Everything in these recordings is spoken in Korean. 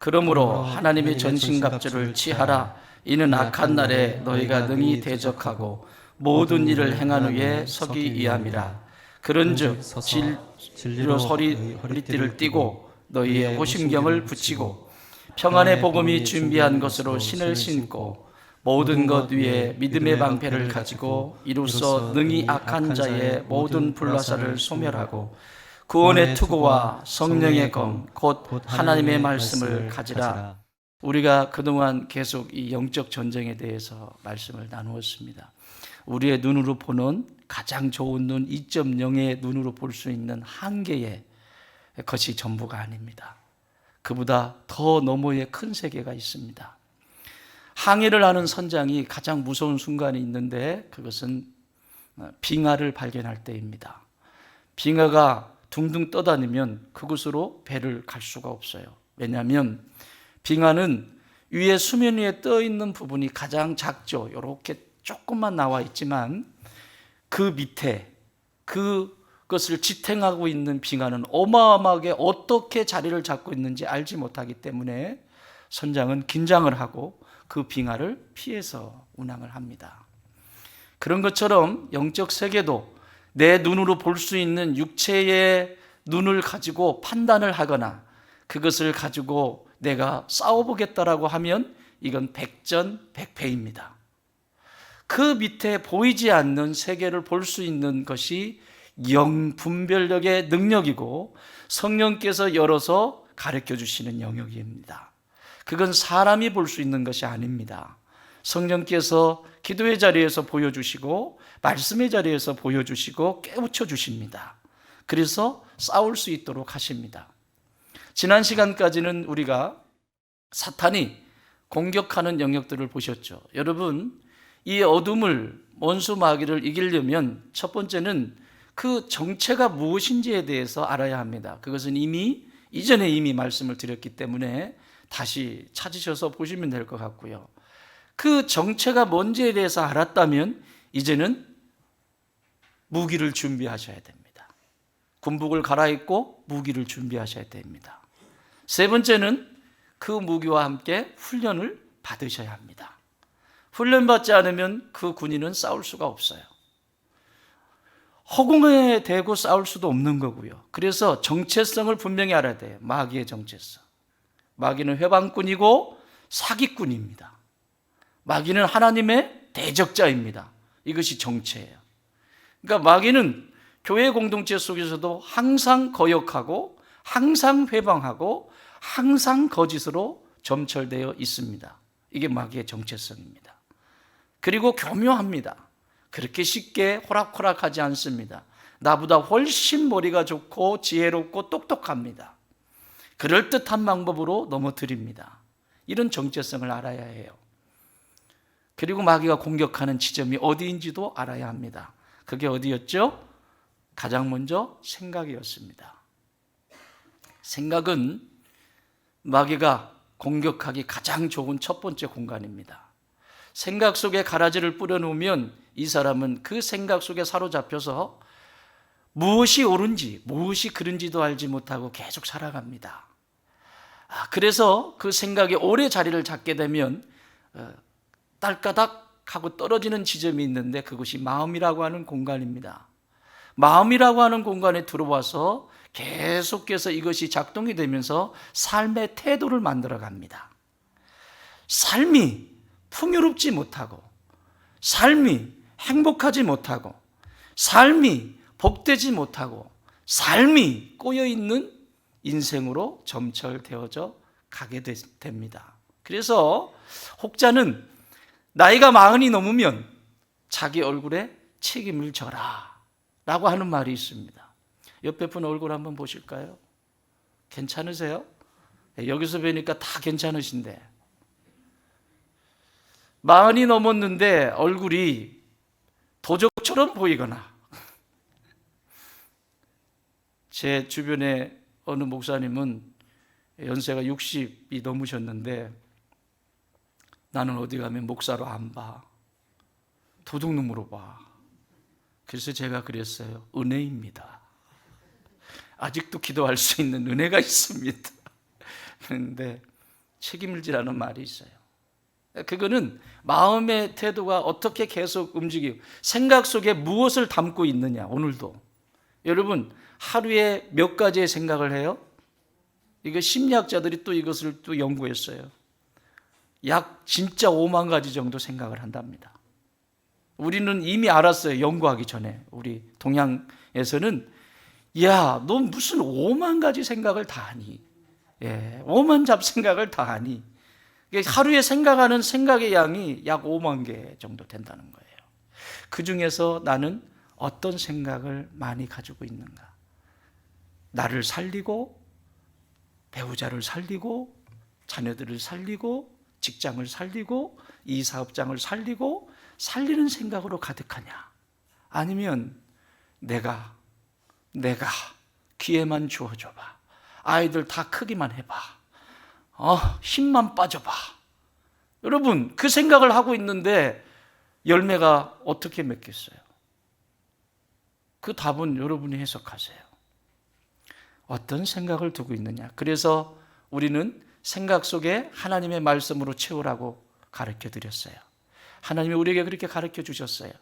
그러므로 하나님의 전신갑주를 취하라. 이는 악한 날에 너희가 능히 대적하고 모든 일을 행한 후에 서기 위함이라. 그런즉 진리로 허리띠를 띠고 너희의 호심경을 붙이고 평안의 복음이 준비한 것으로 신을 신고 모든 것 위에 믿음의 방패를 가지고 이로써 능히 악한 자의 모든 불화살을 소멸하고 구원의 투구와 성령의 검 곧 하나님의 말씀을 가지라. 우리가 그동안 계속 이 영적 전쟁에 대해서 말씀을 나누었습니다. 우리의 눈으로 보는 가장 좋은 눈 2.0의 눈으로 볼 수 있는 한계의 것이 전부가 아닙니다. 그보다 더 너머의 큰 세계가 있습니다. 항해를 하는 선장이 가장 무서운 순간이 있는데 그것은 빙하를 발견할 때입니다. 빙하가 둥둥 떠다니면 그곳으로 배를 갈 수가 없어요. 왜냐하면 빙하는 위에 수면 위에 떠 있는 부분이 가장 작죠. 이렇게 조금만 나와 있지만 그 밑에 그것을 지탱하고 있는 빙하는 어마어마하게 어떻게 자리를 잡고 있는지 알지 못하기 때문에 선장은 긴장을 하고 그 빙하를 피해서 운항을 합니다. 그런 것처럼 영적 세계도 내 눈으로 볼 수 있는 육체의 눈을 가지고 판단을 하거나 그것을 가지고 내가 싸워보겠다라고 하면 이건 백전백패입니다. 그 밑에 보이지 않는 세계를 볼 수 있는 것이 영분별력의 능력이고 성령께서 열어서 가르쳐 주시는 영역입니다. 그건 사람이 볼 수 있는 것이 아닙니다. 성령께서 기도의 자리에서 보여주시고 말씀의 자리에서 보여주시고 깨우쳐 주십니다. 그래서 싸울 수 있도록 하십니다. 지난 시간까지는 우리가 사탄이 공격하는 영역들을 보셨죠. 여러분, 이 어둠을 원수 마귀를 이기려면 첫 번째는 그 정체가 무엇인지에 대해서 알아야 합니다. 그것은 이전에 이미 말씀을 드렸기 때문에 다시 찾으셔서 보시면 될 것 같고요. 그 정체가 뭔지에 대해서 알았다면 이제는 무기를 준비하셔야 됩니다. 군복을 갈아입고 무기를 준비하셔야 됩니다. 세 번째는 그 무기와 함께 훈련을 받으셔야 합니다. 훈련받지 않으면 그 군인은 싸울 수가 없어요. 허공에 대고 싸울 수도 없는 거고요. 그래서 정체성을 분명히 알아야 돼요. 마귀의 정체성. 마귀는 회방꾼이고 사기꾼입니다. 마귀는 하나님의 대적자입니다. 이것이 정체예요. 그러니까 마귀는 교회 공동체 속에서도 항상 거역하고 항상 회방하고 항상 거짓으로 점철되어 있습니다. 이게 마귀의 정체성입니다. 그리고 교묘합니다. 그렇게 쉽게 호락호락하지 않습니다. 나보다 훨씬 머리가 좋고 지혜롭고 똑똑합니다. 그럴듯한 방법으로 넘어뜨립니다. 이런 정체성을 알아야 해요. 그리고 마귀가 공격하는 지점이 어디인지도 알아야 합니다. 그게 어디였죠? 가장 먼저 생각이었습니다. 생각은 마귀가 공격하기 가장 좋은 첫 번째 공간입니다. 생각 속에 가라지를 뿌려놓으면 이 사람은 그 생각 속에 사로잡혀서 무엇이 옳은지 무엇이 그른지도 알지 못하고 계속 살아갑니다. 그래서 그 생각이 오래 자리를 잡게 되면 딸까닥 하고 떨어지는 지점이 있는데 그것이 마음이라고 하는 공간입니다. 마음이라고 하는 공간에 들어와서 계속해서 이것이 작동이 되면서 삶의 태도를 만들어 갑니다. 삶이 풍요롭지 못하고 삶이 행복하지 못하고 삶이 복되지 못하고 삶이 꼬여있는 인생으로 점철되어져 가게 됩니다. 그래서 혹자는 나이가 40이 넘으면 자기 얼굴에 책임을 져라 라고 하는 말이 있습니다. 옆에 분 얼굴 한번 보실까요? 괜찮으세요? 여기서 뵈니까 다 괜찮으신데 40이 넘었는데 얼굴이 도적처럼 보이거나 제 주변에 어느 목사님은 연세가 60이 넘으셨는데 나는 어디 가면 목사로 안 봐. 도둑놈으로 봐. 그래서 제가 그랬어요. 은혜입니다. 아직도 기도할 수 있는 은혜가 있습니다. 그런데 책임을 지라는 말이 있어요. 그거는 마음의 태도가 어떻게 계속 움직이고 생각 속에 무엇을 담고 있느냐. 오늘도 여러분 하루에 몇 가지의 생각을 해요? 이거 심리학자들이 또 이것을 또 연구했어요. 약 진짜 5만 가지 정도 생각을 한답니다. 우리는 이미 알았어요. 연구하기 전에. 우리 동양에서는 야, 너 무슨 5만 가지 생각을 다 하니? 5만 잡생각을 다 하니? 하루에 생각하는 생각의 양이 약 5만 개 정도 된다는 거예요. 그 중에서 나는 어떤 생각을 많이 가지고 있는가? 나를 살리고, 배우자를 살리고, 자녀들을 살리고, 직장을 살리고, 이 사업장을 살리고, 살리는 생각으로 가득하냐? 아니면 내가 기회만 주어줘봐. 아이들 다 크기만 해봐. 힘만 빠져봐. 여러분, 그 생각을 하고 있는데 열매가 어떻게 맺겠어요? 그 답은 여러분이 해석하세요. 어떤 생각을 두고 있느냐. 그래서 우리는 생각 속에 하나님의 말씀으로 채우라고 가르쳐 드렸어요. 하나님이 우리에게 그렇게 가르쳐 주셨어요.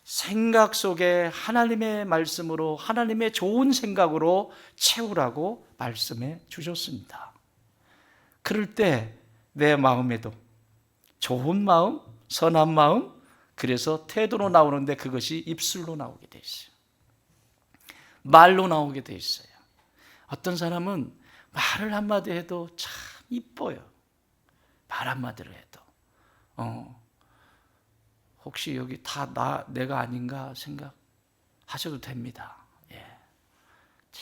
생각 속에 하나님의 말씀으로, 하나님의 좋은 생각으로 채우라고 말씀해 주셨습니다. 그럴 때 내 마음에도 좋은 마음, 선한 마음, 그래서 태도로 나오는데 그것이 입술로 나오게 돼 있어요. 말로 나오게 돼 있어요. 어떤 사람은 말을 한마디 해도 참 이뻐요. 말 한마디를 해도. 혹시 여기 다 내가 아닌가 생각하셔도 됩니다.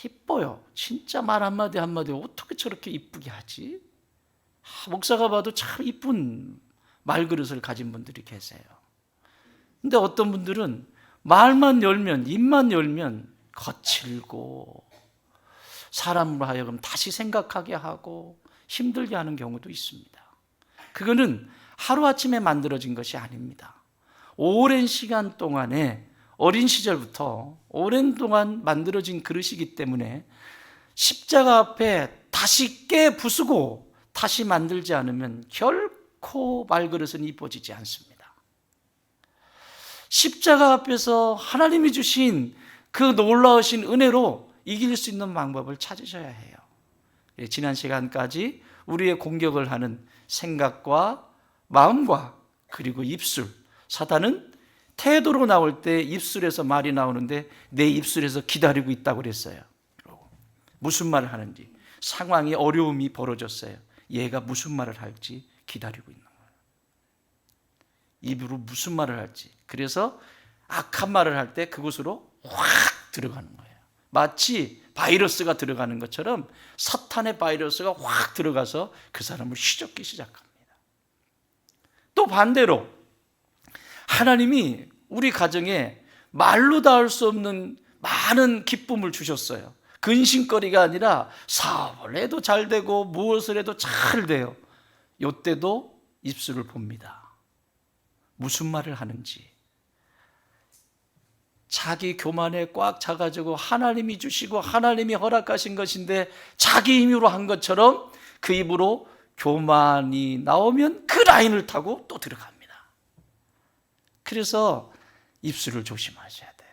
이뻐요. 진짜 말 한마디 한마디 어떻게 저렇게 이쁘게 하지? 목사가 봐도 참 이쁜 말그릇을 가진 분들이 계세요. 근데 어떤 분들은 말만 열면, 입만 열면 거칠고 사람으로 하여금 다시 생각하게 하고 힘들게 하는 경우도 있습니다. 그거는 하루아침에 만들어진 것이 아닙니다. 오랜 시간 동안에 어린 시절부터 오랜 동안 만들어진 그릇이기 때문에 십자가 앞에 다시 깨부수고 다시 만들지 않으면 결코 말그릇은 이뻐지지 않습니다. 십자가 앞에서 하나님이 주신 그 놀라우신 은혜로 이길 수 있는 방법을 찾으셔야 해요. 지난 시간까지 우리의 공격을 하는 생각과 마음과 그리고 입술, 사단은 태도로 나올 때 입술에서 말이 나오는데 내 입술에서 기다리고 있다고 그랬어요. 무슨 말을 하는지, 상황이 어려움이 벌어졌어요. 얘가 무슨 말을 할지 기다리고 있는 거예요. 입으로 무슨 말을 할지. 그래서 악한 말을 할 때 그곳으로 확 들어가는 거예요. 마치 바이러스가 들어가는 것처럼 사탄의 바이러스가 확 들어가서 그 사람을 휘젓기 시작합니다. 또 반대로 하나님이 우리 가정에 말로 닿을 수 없는 많은 기쁨을 주셨어요. 근심거리가 아니라 사업을 해도 잘 되고 무엇을 해도 잘 돼요. 이때도 입술을 봅니다. 무슨 말을 하는지. 자기 교만에 꽉 차가지고 하나님이 주시고 하나님이 허락하신 것인데 자기 힘으로 한 것처럼 그 입으로 교만이 나오면 그 라인을 타고 또 들어갑니다. 그래서 입술을 조심하셔야 돼요.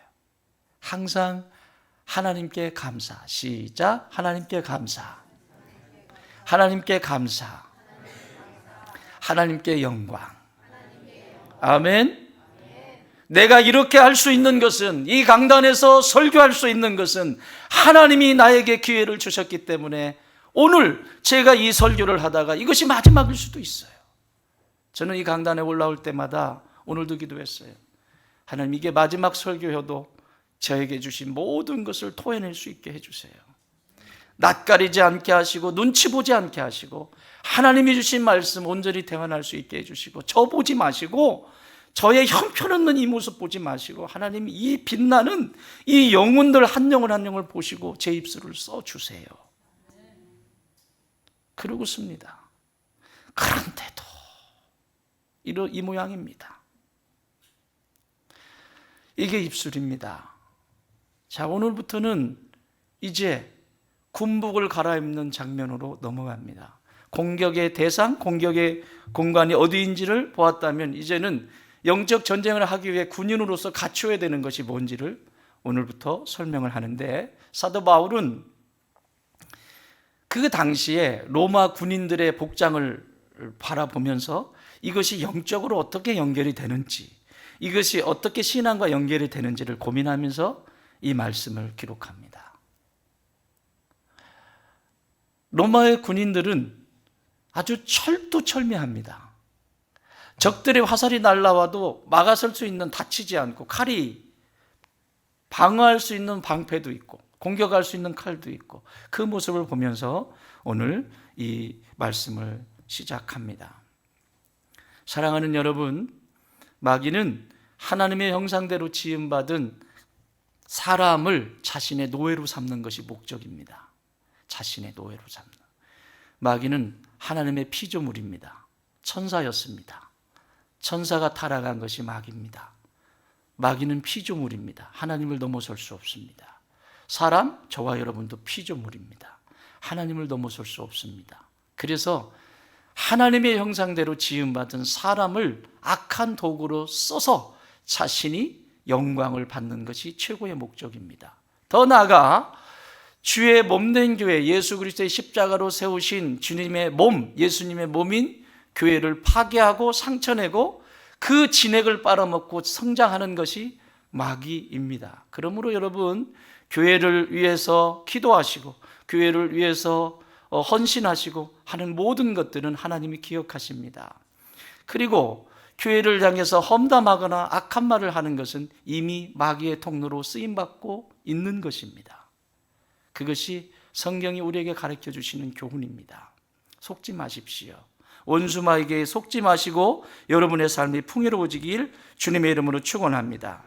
항상 하나님께 감사. 시작. 하나님께 감사. 하나님께 감사. 하나님께 영광. 아멘. 내가 이렇게 할 수 있는 것은, 이 강단에서 설교할 수 있는 것은 하나님이 나에게 기회를 주셨기 때문에 오늘 제가 이 설교를 하다가 이것이 마지막일 수도 있어요. 저는 이 강단에 올라올 때마다 오늘도 기도했어요. 하나님, 이게 마지막 설교여도 저에게 주신 모든 것을 토해낼 수 있게 해주세요. 낯가리지 않게 하시고 눈치 보지 않게 하시고 하나님이 주신 말씀 온전히 대환할 수 있게 해주시고 저 보지 마시고 저의 형편없는 이 모습 보지 마시고 하나님 이 빛나는 이 영혼들 한 영혼 한 영혼을 보시고 제 입술을 써주세요. 그러고 씁니다. 그런데도 이 모양입니다. 이게 입술입니다. 자, 오늘부터는 이제 군복을 갈아입는 장면으로 넘어갑니다. 공격의 대상, 공격의 공간이 어디인지를 보았다면 이제는 영적 전쟁을 하기 위해 군인으로서 갖추어야 되는 것이 뭔지를 오늘부터 설명을 하는데, 사도 바울은 그 당시에 로마 군인들의 복장을 바라보면서 이것이 영적으로 어떻게 연결이 되는지, 이것이 어떻게 신앙과 연결이 되는지를 고민하면서 이 말씀을 기록합니다. 로마의 군인들은 아주 철두철미합니다. 적들의 화살이 날라와도 막아설 수 있는, 다치지 않고, 칼이 방어할 수 있는 방패도 있고 공격할 수 있는 칼도 있고, 그 모습을 보면서 오늘 이 말씀을 시작합니다. 사랑하는 여러분, 마귀는 하나님의 형상대로 지음받은 사람을 자신의 노예로 삼는 것이 목적입니다. 자신의 노예로 삼는. 마귀는 하나님의 피조물입니다. 천사였습니다. 천사가 타락한 것이 마귀입니다. 마귀는 피조물입니다. 하나님을 넘어설 수 없습니다. 사람, 저와 여러분도 피조물입니다. 하나님을 넘어설 수 없습니다. 그래서 하나님의 형상대로 지음받은 사람을 악한 도구로 써서 자신이 영광을 받는 것이 최고의 목적입니다. 더 나아가 주의 몸된 교회, 예수 그리스도의 십자가로 세우신 주님의 몸, 예수님의 몸인 교회를 파괴하고 상처내고 그 진액을 빨아먹고 성장하는 것이 마귀입니다. 그러므로 여러분, 교회를 위해서 기도하시고 교회를 위해서 헌신하시고 하는 모든 것들은 하나님이 기억하십니다. 그리고 교회를 향해서 험담하거나 악한 말을 하는 것은 이미 마귀의 통로로 쓰임받고 있는 것입니다. 그것이 성경이 우리에게 가르쳐 주시는 교훈입니다. 속지 마십시오. 원수마에게 속지 마시고 여러분의 삶이 풍요로워지길 주님의 이름으로 축원합니다.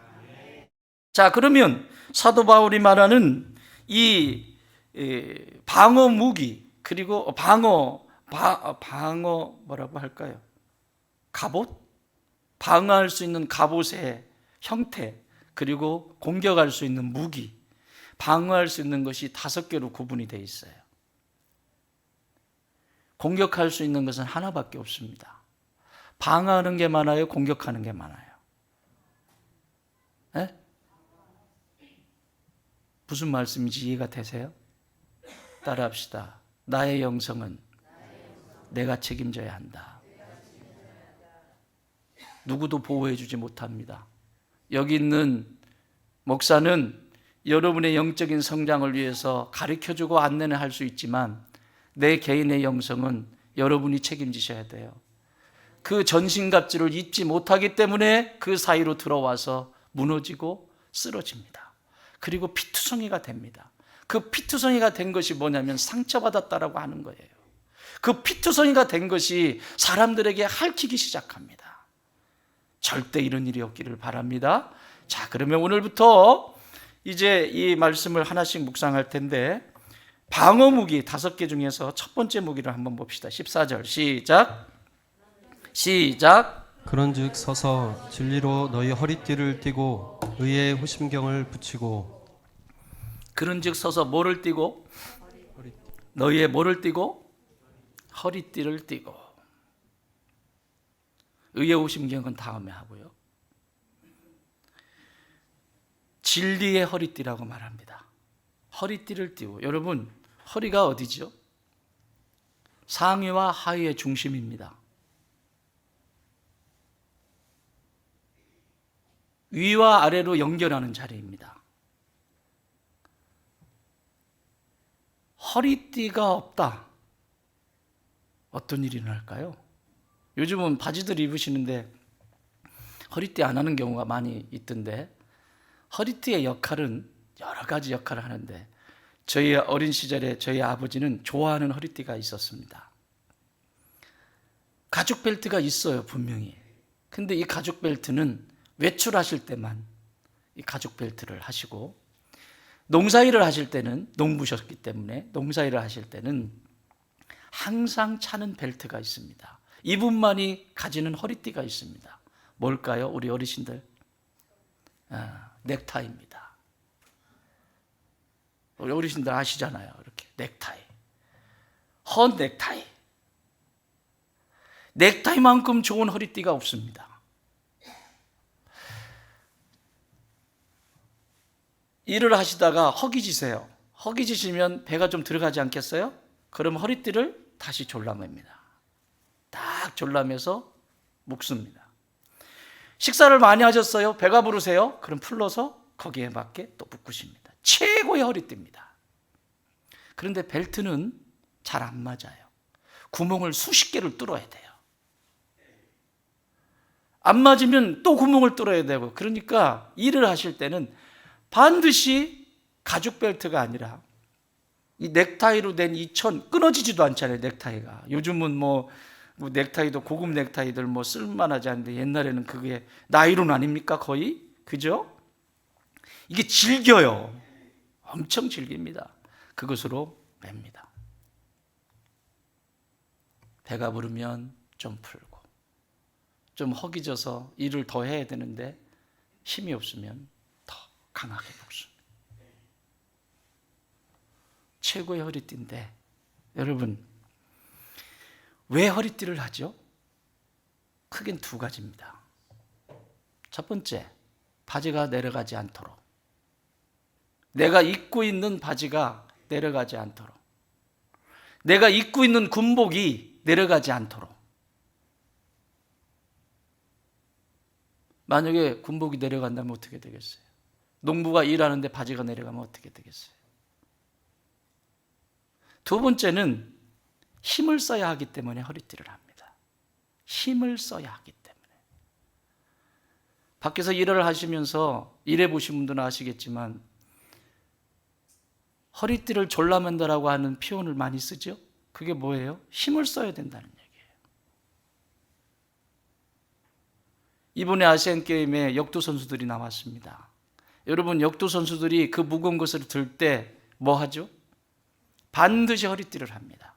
자, 그러면 사도 바울이 말하는 이 방어 무기, 그리고 방어 뭐라고 할까요? 갑옷? 방어할 수 있는 갑옷의 형태, 그리고 공격할 수 있는 무기, 방어할 수 있는 것이 5개로 구분이 되어 있어요. 공격할 수 있는 것은 하나밖에 없습니다. 방어하는 게 많아요? 공격하는 게 많아요? 네? 무슨 말씀인지 이해가 되세요? 따라합시다. 나의 영성은 내가 책임져야 한다. 누구도 보호해 주지 못합니다. 여기 있는 목사는 여러분의 영적인 성장을 위해서 가르쳐주고 안내는 할 수 있지만 내 개인의 영성은 여러분이 책임지셔야 돼요. 그 전신갑주를 잊지 못하기 때문에 그 사이로 들어와서 무너지고 쓰러집니다. 그리고 피투성이가 됩니다. 그 피투성이가 된 것이 뭐냐면 상처받았다라고 하는 거예요. 그 피투성이가 된 것이 사람들에게 핥히기 시작합니다. 절대 이런 일이 없기를 바랍니다. 자, 그러면 오늘부터 이제 이 말씀을 하나씩 묵상할 텐데, 방어 무기 5개 중에서 첫 번째 무기를 한번 봅시다. 14절 시작. 그런즉 서서 진리로 너희 허리띠를 띠고 의의 호심경을 붙이고. 그런즉 서서 뭐를 띠고? 너희의 뭐를 띠고? 허리띠를 띠고. 의의 호심경은 다음에 하고요. 진리의 허리띠라고 말합니다. 허리띠를 띠고. 여러분, 허리가 어디죠? 상의와 하의의 중심입니다. 위와 아래로 연결하는 자리입니다. 허리띠가 없다. 어떤 일이 일어날까요? 요즘은 바지들 입으시는데 허리띠 안 하는 경우가 많이 있던데, 허리띠의 역할은 여러 가지 역할을 하는데, 저희 어린 시절에 저희 아버지는 좋아하는 허리띠가 있었습니다. 가죽 벨트가 있어요, 분명히. 근데 이 가죽 벨트는 외출하실 때만 이 가죽 벨트를 하시고, 농사일을 하실 때는, 농부셨기 때문에 농사일을 하실 때는 항상 차는 벨트가 있습니다. 이분만이 가지는 허리띠가 있습니다. 뭘까요, 우리 어르신들? 넥타이입니다. 우리 어르신들 아시잖아요. 이렇게 넥타이, 헌 넥타이. 넥타이만큼 좋은 허리띠가 없습니다. 일을 하시다가 허기지세요. 허기지시면 배가 좀 들어가지 않겠어요? 그럼 허리띠를 다시 졸라맵니다. 딱 졸라매서 묶습니다. 식사를 많이 하셨어요? 배가 부르세요? 그럼 풀러서 거기에 맞게 또 묶으십니다. 최고의 허리띠입니다. 그런데 벨트는 잘 안 맞아요. 구멍을 수십 개를 뚫어야 돼요. 안 맞으면 또 구멍을 뚫어야 되고, 그러니까 일을 하실 때는 반드시 가죽 벨트가 아니라 이 넥타이로 된 이 천 끊어지지도 않잖아요. 넥타이가 요즘은 뭐 넥타이도 고급 넥타이들 뭐 쓸만하지 않은데 옛날에는 그게 나이론 아닙니까? 거의 그죠? 이게 질겨요. 엄청 질깁니다. 그것으로 맵니다. 배가 부르면 좀 풀고, 좀 허기져서 일을 더 해야 되는데 힘이 없으면 더 강하게 묶습니다. 최고의 허리띠인데, 여러분 왜 허리띠를 하죠? 크게는 두 가지입니다. 첫 번째, 바지가 내려가지 않도록, 내가 입고 있는 바지가 내려가지 않도록, 내가 입고 있는 군복이 내려가지 않도록. 만약에 군복이 내려간다면 어떻게 되겠어요? 농부가 일하는데 바지가 내려가면 어떻게 되겠어요? 두 번째는 힘을 써야 하기 때문에 허리띠를 합니다. 힘을 써야 하기 때문에. 밖에서 일을 하시면서 일해 보신 분들은 아시겠지만 허리띠를 졸라맨다라고 하는 표현을 많이 쓰죠. 그게 뭐예요? 힘을 써야 된다는 얘기예요. 이번에 아시안게임에 역도 선수들이 나왔습니다. 여러분, 역도 선수들이 그 무거운 것을 들 때 뭐 하죠? 반드시 허리띠를 합니다.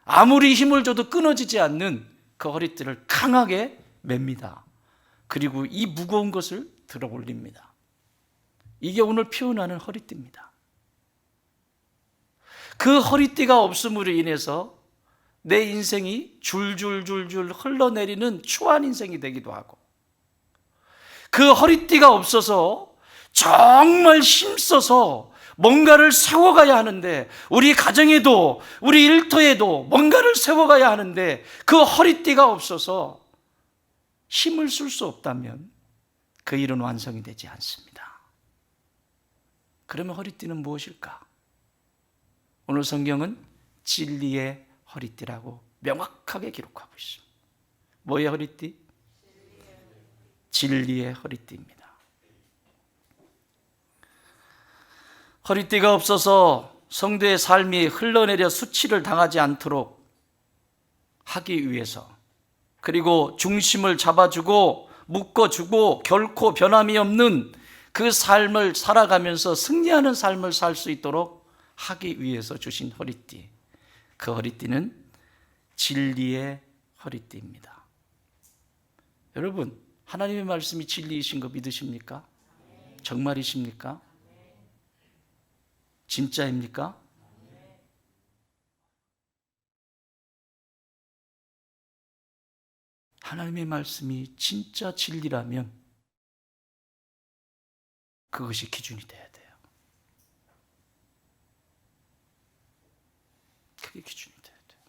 아무리 힘을 줘도 끊어지지 않는 그 허리띠를 강하게 맵니다. 그리고 이 무거운 것을 들어 올립니다. 이게 오늘 표현하는 허리띠입니다. 그 허리띠가 없음으로 인해서 내 인생이 줄줄줄줄 흘러내리는 추한 인생이 되기도 하고, 그 허리띠가 없어서 정말 힘써서 뭔가를 세워가야 하는데, 우리 가정에도 우리 일터에도 뭔가를 세워가야 하는데 그 허리띠가 없어서 힘을 쓸 수 없다면 그 일은 완성이 되지 않습니다. 그러면 허리띠는 무엇일까? 오늘 성경은 진리의 허리띠라고 명확하게 기록하고 있습니다. 뭐의 허리띠? 진리의 허리띠입니다. 허리띠가 없어서 성도의 삶이 흘러내려 수치를 당하지 않도록 하기 위해서, 그리고 중심을 잡아주고 묶어주고 결코 변함이 없는 그 삶을 살아가면서 승리하는 삶을 살 수 있도록 하기 위해서 주신 허리띠, 그 허리띠는 진리의 허리띠입니다. 여러분, 하나님의 말씀이 진리이신 거 믿으십니까? 정말이십니까? 진짜입니까? 하나님의 말씀이 진짜 진리라면 그것이 기준이 돼야 돼요. 그게 기준이 돼야 돼요.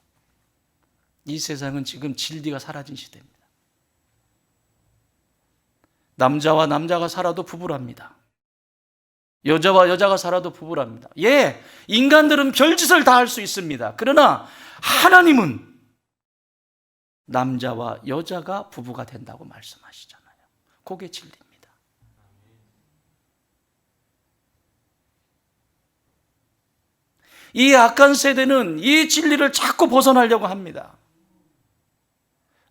이 세상은 지금 진리가 사라진 시대입니다. 남자와 남자가 살아도 부부랍니다. 여자와 여자가 살아도 부부랍니다. 예, 인간들은 별짓을 다 할 수 있습니다. 그러나 하나님은 남자와 여자가 부부가 된다고 말씀하시잖아요. 그게 진리입니다. 이 악한 세대는 이 진리를 자꾸 벗어나려고 합니다.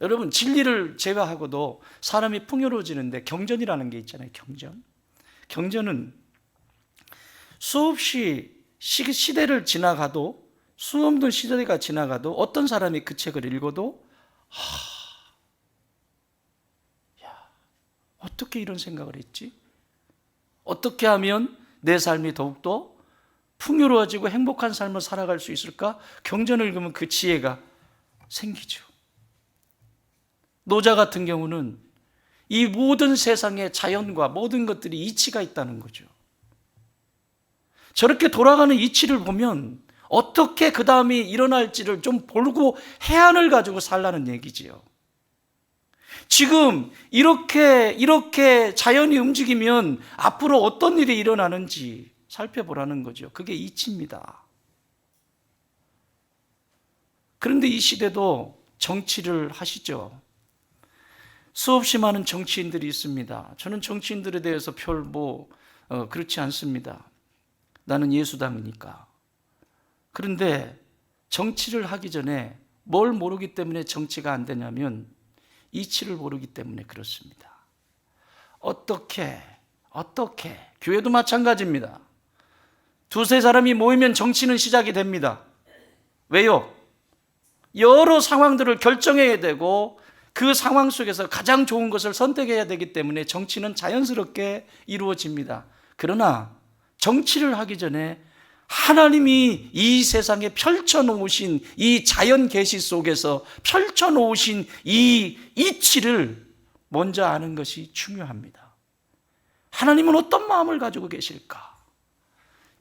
여러분, 진리를 제외하고도 사람이 풍요로워지는데 경전이라는 게 있잖아요. 경전은 수없이 시대를 지나가도, 수없는 시대가 지나가도 어떤 사람이 그 책을 읽어도 어떻게 이런 생각을 했지? 어떻게 하면 내 삶이 더욱더 풍요로워지고 행복한 삶을 살아갈 수 있을까? 경전을 읽으면 그 지혜가 생기죠. 노자 같은 경우는 이 모든 세상의 자연과 모든 것들이 이치가 있다는 거죠. 저렇게 돌아가는 이치를 보면 어떻게 그 다음이 일어날지를 좀 보고 해안을 가지고 살라는 얘기지요. 지금 이렇게 자연이 움직이면 앞으로 어떤 일이 일어나는지 살펴보라는 거죠. 그게 이치입니다. 그런데 이 시대도 정치를 하시죠. 수없이 많은 정치인들이 있습니다. 저는 정치인들에 대해서 별 그렇지 않습니다. 나는 예수당이니까. 그런데 정치를 하기 전에 뭘 모르기 때문에 정치가 안 되냐면 이치를 모르기 때문에 그렇습니다. 어떻게 교회도 마찬가지입니다. 두세 사람이 모이면 정치는 시작이 됩니다. 왜요? 여러 상황들을 결정해야 되고 그 상황 속에서 가장 좋은 것을 선택해야 되기 때문에 정치는 자연스럽게 이루어집니다. 그러나 정치를 하기 전에 하나님이 이 세상에 펼쳐놓으신 이 자연 계시 속에서 펼쳐놓으신 이 이치를 먼저 아는 것이 중요합니다. 하나님은 어떤 마음을 가지고 계실까?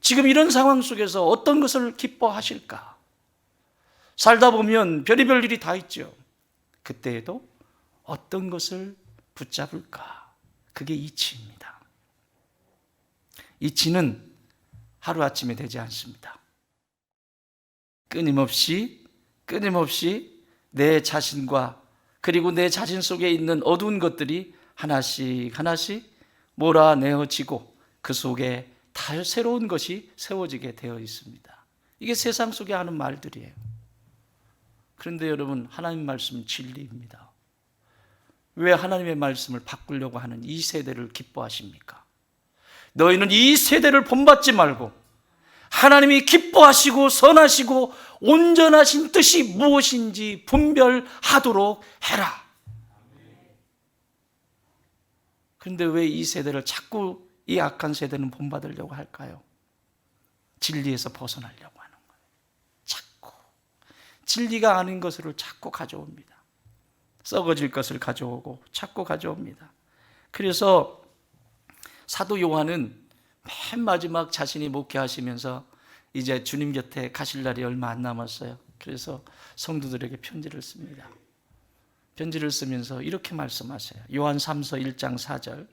지금 이런 상황 속에서 어떤 것을 기뻐하실까? 살다 보면 별의별 일이 다 있죠. 그때에도 어떤 것을 붙잡을까? 그게 이치입니다. 이치는 하루아침에 되지 않습니다. 끊임없이 내 자신과 그리고 내 자신 속에 있는 어두운 것들이 하나씩 몰아내어지고 그 속에 다 새로운 것이 세워지게 되어 있습니다. 이게 세상 속에 하는 말들이에요. 그런데 여러분, 하나님 말씀은 진리입니다. 왜 하나님의 말씀을 바꾸려고 하는 이 세대를 기뻐하십니까? 너희는 이 세대를 본받지 말고 하나님이 기뻐하시고 선하시고 온전하신 뜻이 무엇인지 분별하도록 해라. 그런데 왜 이 세대를 자꾸 이 악한 세대는 본받으려고 할까요? 진리에서 벗어나려고 하는 거예요. 자꾸 진리가 아닌 것을 자꾸 가져옵니다. 썩어질 것을 가져오고 자꾸 가져옵니다. 그래서 사도 요한은 맨 마지막 자신이 목회하시면서 이제 주님 곁에 가실 날이 얼마 안 남았어요. 그래서 성도들에게 편지를 씁니다. 편지를 쓰면서 이렇게 말씀하세요. 요한 3서 1장 4절.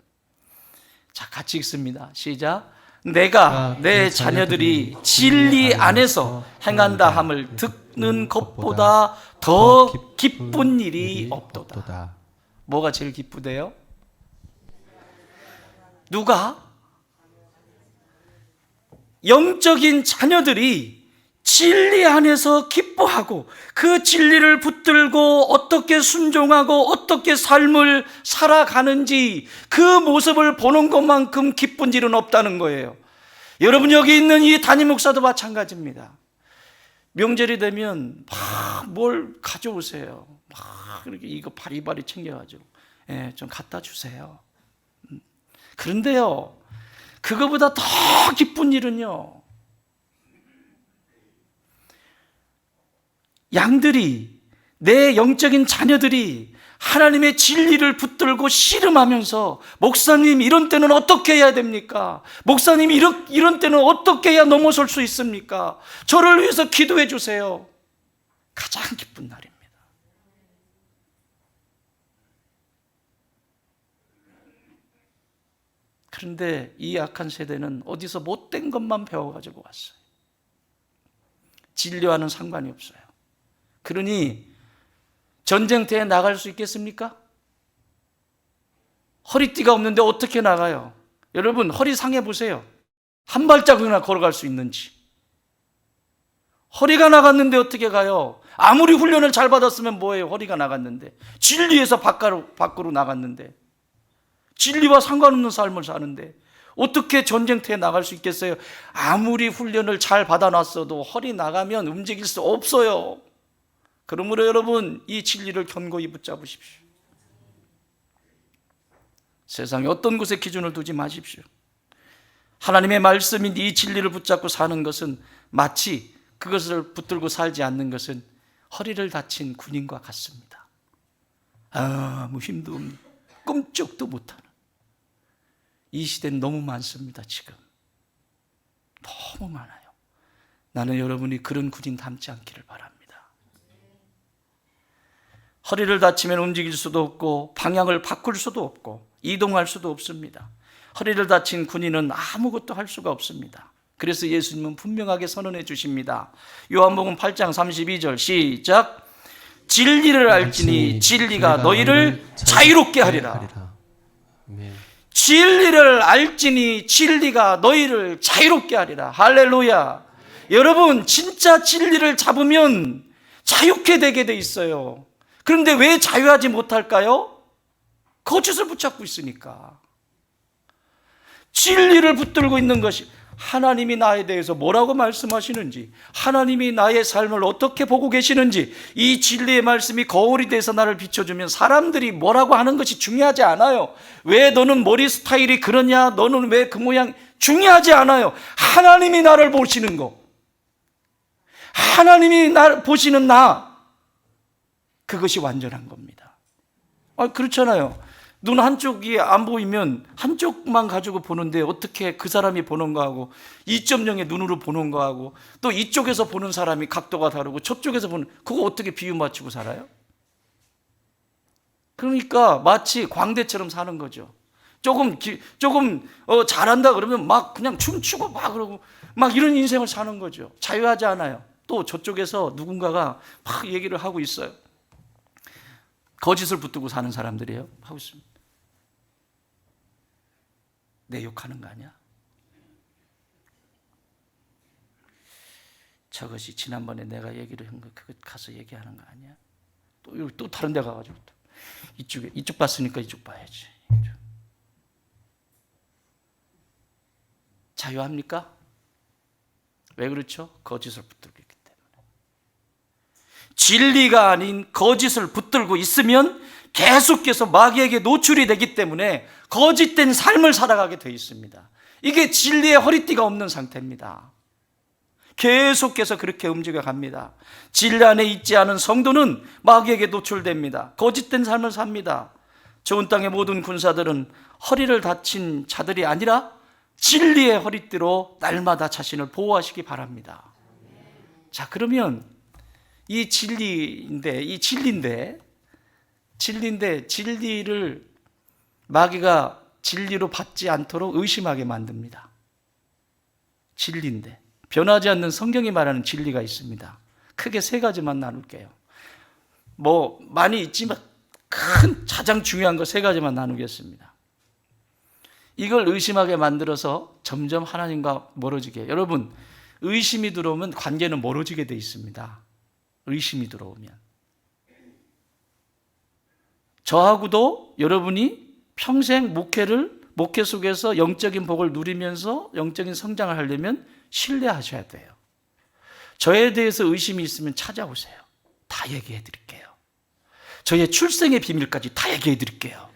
자, 같이 읽습니다. 시작. 내가 내 자녀들이 진리 안에서 행한다 함을 듣는 것보다 더 기쁜 일이 없도다. 뭐가 제일 기쁘대요? 누가? 영적인 자녀들이 진리 안에서 기뻐하고 그 진리를 붙들고 어떻게 순종하고 어떻게 삶을 살아가는지 그 모습을 보는 것만큼 기쁜 일은 없다는 거예요. 여러분, 여기 있는 이 담임 목사도 마찬가지입니다. 명절이 되면 막 뭘 가져오세요. 막 이렇게 이거 바리바리 챙겨가지고 좀 갖다 주세요. 그런데요, 그거보다 더 기쁜 일은요, 양들이, 내 영적인 자녀들이 하나님의 진리를 붙들고 씨름하면서 목사님 이런 때는 어떻게 해야 됩니까? 목사님 이런 때는 어떻게 해야 넘어설 수 있습니까? 저를 위해서 기도해 주세요. 가장 기쁜 날입니다. 그런데 이 악한 세대는 어디서 못된 것만 배워가지고 왔어요. 진리와는 상관이 없어요. 그러니 전쟁터에 나갈 수 있겠습니까? 허리띠가 없는데 어떻게 나가요? 여러분, 허리 상해 보세요. 한 발자국이나 걸어갈 수 있는지. 허리가 나갔는데 어떻게 가요? 아무리 훈련을 잘 받았으면 뭐예요? 허리가 나갔는데. 진리에서 밖으로 나갔는데. 진리와 상관없는 삶을 사는데 어떻게 전쟁터에 나갈 수 있겠어요? 아무리 훈련을 잘 받아놨어도 허리 나가면 움직일 수 없어요. 그러므로 여러분, 이 진리를 견고히 붙잡으십시오. 세상에 어떤 곳에 기준을 두지 마십시오. 하나님의 말씀인 이 진리를 붙잡고 사는 것은 마치 그것을 붙들고 살지 않는 것은 허리를 다친 군인과 같습니다. 아무 힘도 없는, 꿈쩍도 못하는 이 시대는 너무 많습니다. 지금 너무 많아요. 나는 여러분이 그런 군인 닮지 않기를 바랍니다. 허리를 다치면 움직일 수도 없고 방향을 바꿀 수도 없고 이동할 수도 없습니다. 허리를 다친 군인은 아무것도 할 수가 없습니다. 그래서 예수님은 분명하게 선언해 주십니다. 요한복음 8장 32절 시작. 진리를 알지니 진리가 너희를 자유롭게 하리라. 아멘. 진리를 알지니 진리가 너희를 자유롭게 하리라. 할렐루야. 여러분, 진짜 진리를 잡으면 자유케 되게 돼 있어요. 그런데 왜 자유하지 못할까요? 거짓을 붙잡고 있으니까. 진리를 붙들고 있는 것이, 하나님이 나에 대해서 뭐라고 말씀하시는지, 하나님이 나의 삶을 어떻게 보고 계시는지, 이 진리의 말씀이 거울이 돼서 나를 비춰주면 사람들이 뭐라고 하는 것이 중요하지 않아요. 왜 너는 머리 스타일이 그러냐, 너는 왜 그 모양, 중요하지 않아요. 하나님이 나를 보시는 거, 하나님이 나를 보시는 나, 그것이 완전한 겁니다. 그렇잖아요. 눈 한쪽이 안 보이면 한쪽만 가지고 보는데 어떻게 그 사람이 보는 거하고 2.0의 눈으로 보는 거하고 또 이쪽에서 보는 사람이 각도가 다르고 저쪽에서 보는, 그거 어떻게 비유 맞추고 살아요? 그러니까 마치 광대처럼 사는 거죠. 조금 잘한다 그러면 막 그냥 춤추고 막 그러고 막 이런 인생을 사는 거죠. 자유하지 않아요. 또 저쪽에서 누군가가 막 얘기를 하고 있어요. 거짓을 붙들고 사는 사람들이에요. 하고 있습니다. 내 욕하는 거 아니야? 저것이 지난번에 내가 얘기를 한 거, 그거 가서 얘기하는 거 아니야? 또 다른 데 가가지고 또 이쪽 봤으니까 이쪽 봐야지. 자유합니까? 왜 그렇죠? 거짓을 붙들고 있기 때문에. 진리가 아닌 거짓을 붙들고 있으면 계속해서 마귀에게 노출이 되기 때문에 거짓된 삶을 살아가게 되어 있습니다. 이게 진리의 허리띠가 없는 상태입니다. 계속해서 그렇게 움직여 갑니다. 진리 안에 있지 않은 성도는 마귀에게 노출됩니다. 거짓된 삶을 삽니다. 좋은 땅의 모든 군사들은 허리를 다친 자들이 아니라 진리의 허리띠로 날마다 자신을 보호하시기 바랍니다. 자, 그러면 이 진리인데 진리를 마귀가 진리로 받지 않도록 의심하게 만듭니다. 진리인데 변하지 않는 성경이 말하는 진리가 있습니다. 크게 세 가지만 나눌게요. 많이 있지만 가장 중요한 거 세 가지만 나누겠습니다. 이걸 의심하게 만들어서 점점 하나님과 멀어지게 해요. 여러분, 의심이 들어오면 관계는 멀어지게 돼 있습니다. 의심이 들어오면 저하고도 여러분이 평생 목회 속에서 영적인 복을 누리면서 영적인 성장을 하려면 신뢰하셔야 돼요. 저에 대해서 의심이 있으면 찾아오세요. 다 얘기해 드릴게요. 저의 출생의 비밀까지 다 얘기해 드릴게요.